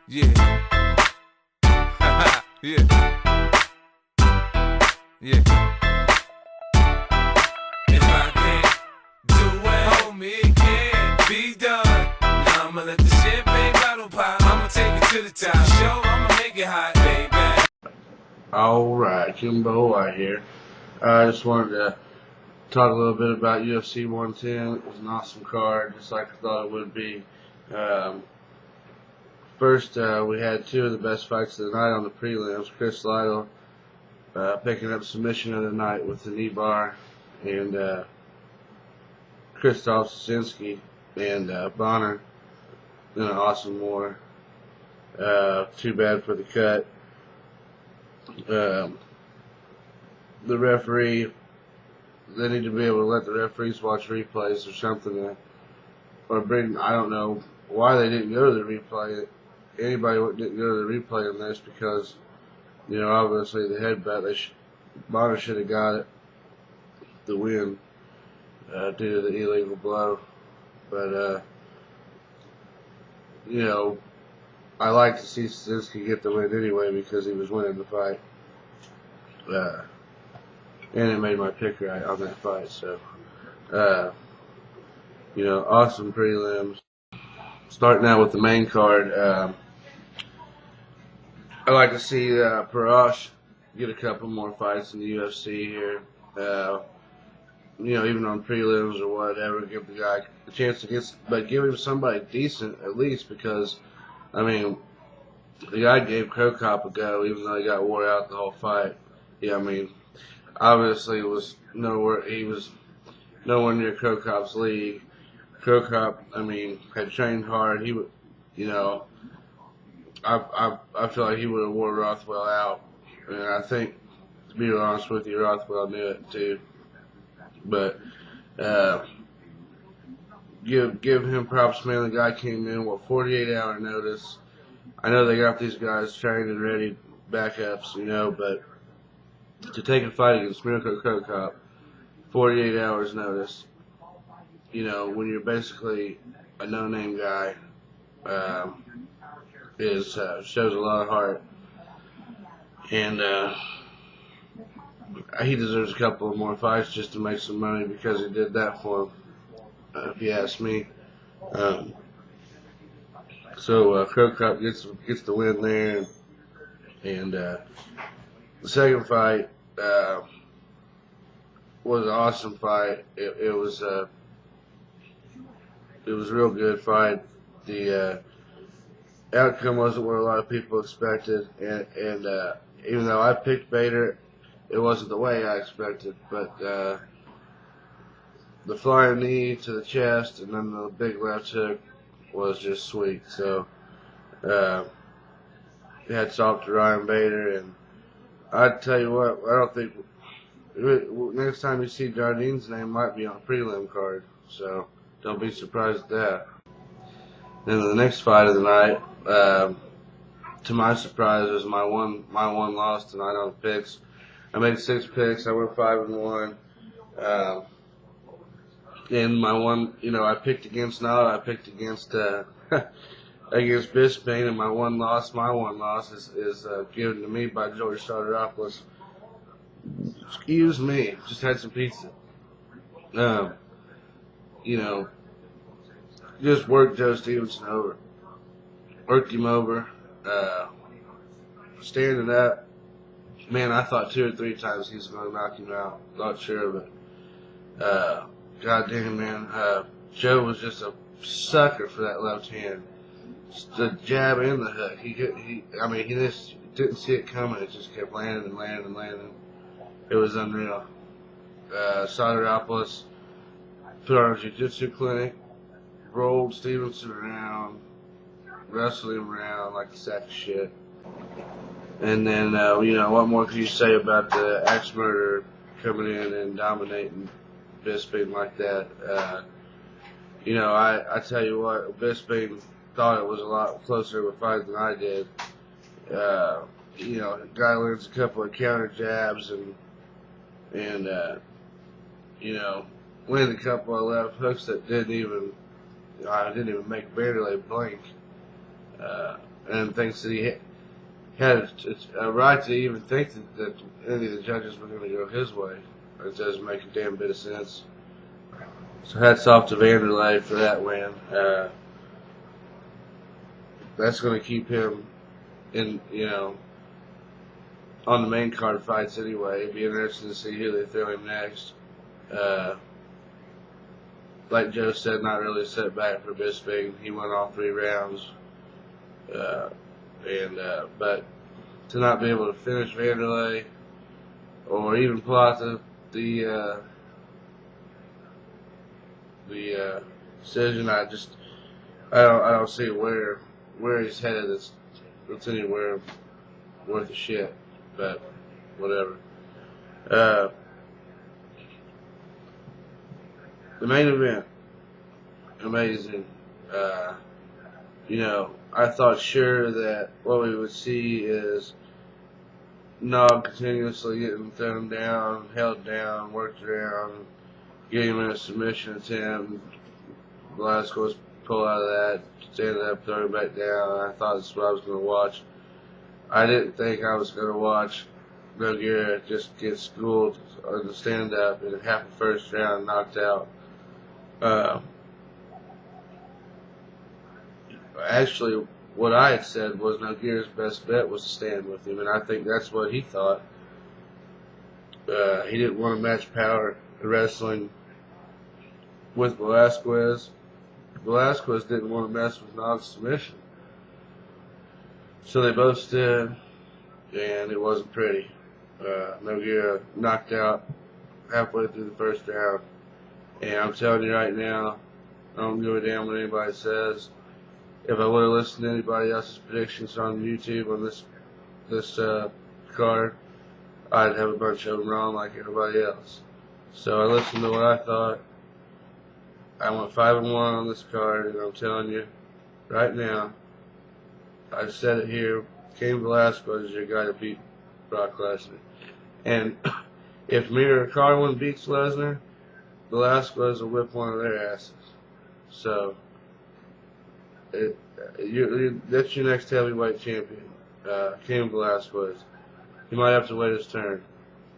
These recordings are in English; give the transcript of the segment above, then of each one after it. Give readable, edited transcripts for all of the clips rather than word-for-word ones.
Yeah. Yeah. Yeah. If I can't do it, homie, it can't be done. Now I'ma let the champagne bottle pop. I'ma take it to the top. Show, I'ma make it hot, baby. Alright, Kimbo right here. I just wanted to talk a little bit about UFC 110. It was an awesome card, just like I thought it would be. First, we had two of the best fights of the night on the prelims. Chris Lytle picking up submission of the night with the knee bar, and Krzysztof Szczynski and Bonner in an awesome war. Too bad for the cut. The referee, they need to be able to let the referees watch replays or something, or bring, I don't know why they didn't go to the replay. Anybody didn't go to the replay on this because, you know, obviously the headbutt, Bonner should have got it, the win, due to the illegal blow. But, you know, I like to see Szczynski get the win anyway because he was winning the fight. And it made my pick right on that fight. So, you know, awesome prelims. Starting out with the main card, I'd like to see Parash get a couple more fights in the UFC here. You know, even on prelims or whatever, give the guy a chance to get, but give him somebody decent at least, because, I mean, the guy gave Krokop a go, even though he got wore out the whole fight. Yeah, I mean, obviously he was nowhere near Krokop's league. Krokop, I mean, had trained hard. He would, you know, I feel like he would have wore Rothwell out, and I think, to be honest with you, Rothwell knew it too. But give him props, man. The guy came in 48-hour notice. I know they got these guys trained and ready, backups, you know, but to take a fight against Mirko Krokop, 48 hours notice, you know, when you're basically a no-name guy, shows a lot of heart, and he deserves a couple of more fights just to make some money because he did that for him, if you ask me. So Krokop gets the win there, and the second fight was an awesome fight. It was a real good fight. The outcome wasn't what a lot of people expected, and even though I picked Bader, it wasn't the way I expected. But the flying knee to the chest and then the big left hook was just sweet. So hats off to Ryan Bader, and I tell you what, I don't think next time you see Jardine's name might be on a prelim card, so don't be surprised at that. Then the next fight of the night, to my surprise, was my one loss tonight on picks. I made 6 picks. I went 5-1. And my one, you know, I picked against Nod. I picked against against Bisping, and my one loss is given to me by George Sardoropoulos. Excuse me, just had some pizza. You know, just worked Joe Stevenson over. Worked him over. Standing up. Man, I thought 2 or 3 times he was going to knock him out. Not sure of it. God damn, man. Joe was just a sucker for that left hand. The jab and the hook. He just didn't see it coming. It just kept landing and landing and landing. It was unreal. Sardoropoulos put on a jiu-jitsu clinic, rolled Stevenson around, wrestled him around like a sack of shit. And then, you know, what more could you say about the axe murderer coming in and dominating Bisping like that? You know, I tell you what, Bisping thought it was a lot closer of a fight than I did. You know, the guy lands a couple of counter jabs and you know, landed a couple of left hooks that didn't even make Vanderlei blink. and thinks that he had a right to even think that any of the judges were going to go his way. It doesn't make a damn bit of sense. So hats off to Vanderlei for that win. That's going to keep him in, on the main card fights anyway. It'd be interesting to see who they throw him next. Like Joe said, not really a setback for Bisping. He won all 3 rounds. But to not be able to finish Vanderlei or even pull out the decision, I don't see where he's headed. It's anywhere worth a shit. But whatever. The main event, amazing. I thought sure that what we would see is Nog continuously getting thrown down, held down, worked around, getting him in a submission attempt. Velasquez pull out of that, stand up, throw him back down. I thought that's what I was going to watch. I didn't think I was going to watch Nogueira just get schooled on the stand-up in half the first round, knocked out. Actually, what I had said was Nogueira's best bet was to stand with him, and I think that's what he thought. He didn't want to match power wrestling with Velasquez. Velasquez didn't want to mess with Nog's submission. So they both stood, and it wasn't pretty. Nogueira knocked out halfway through the first round. And I'm telling you right now, I don't give a damn what anybody says. If I would have listened to anybody else's predictions on YouTube on this card, I'd have a bunch of them wrong like everybody else. So I listened to what I thought. I went 5-1 on this card, and I'm telling you right now, I said it here, Cain Velasquez is your guy to beat Brock Lesnar. And if Mir or Carwin beats Lesnar, Velasquez will whip one of their asses. So that's your next heavyweight champion, Cain Velasquez. He might have to wait his turn.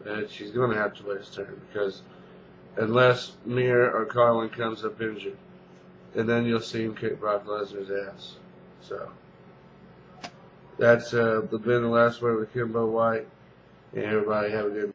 And she's going to have to wait his turn because unless Mir or Carwin comes up injured, and then you'll see him kick Brock Lesnar's ass. So that's been the last word with Kimbo White, and everybody have a good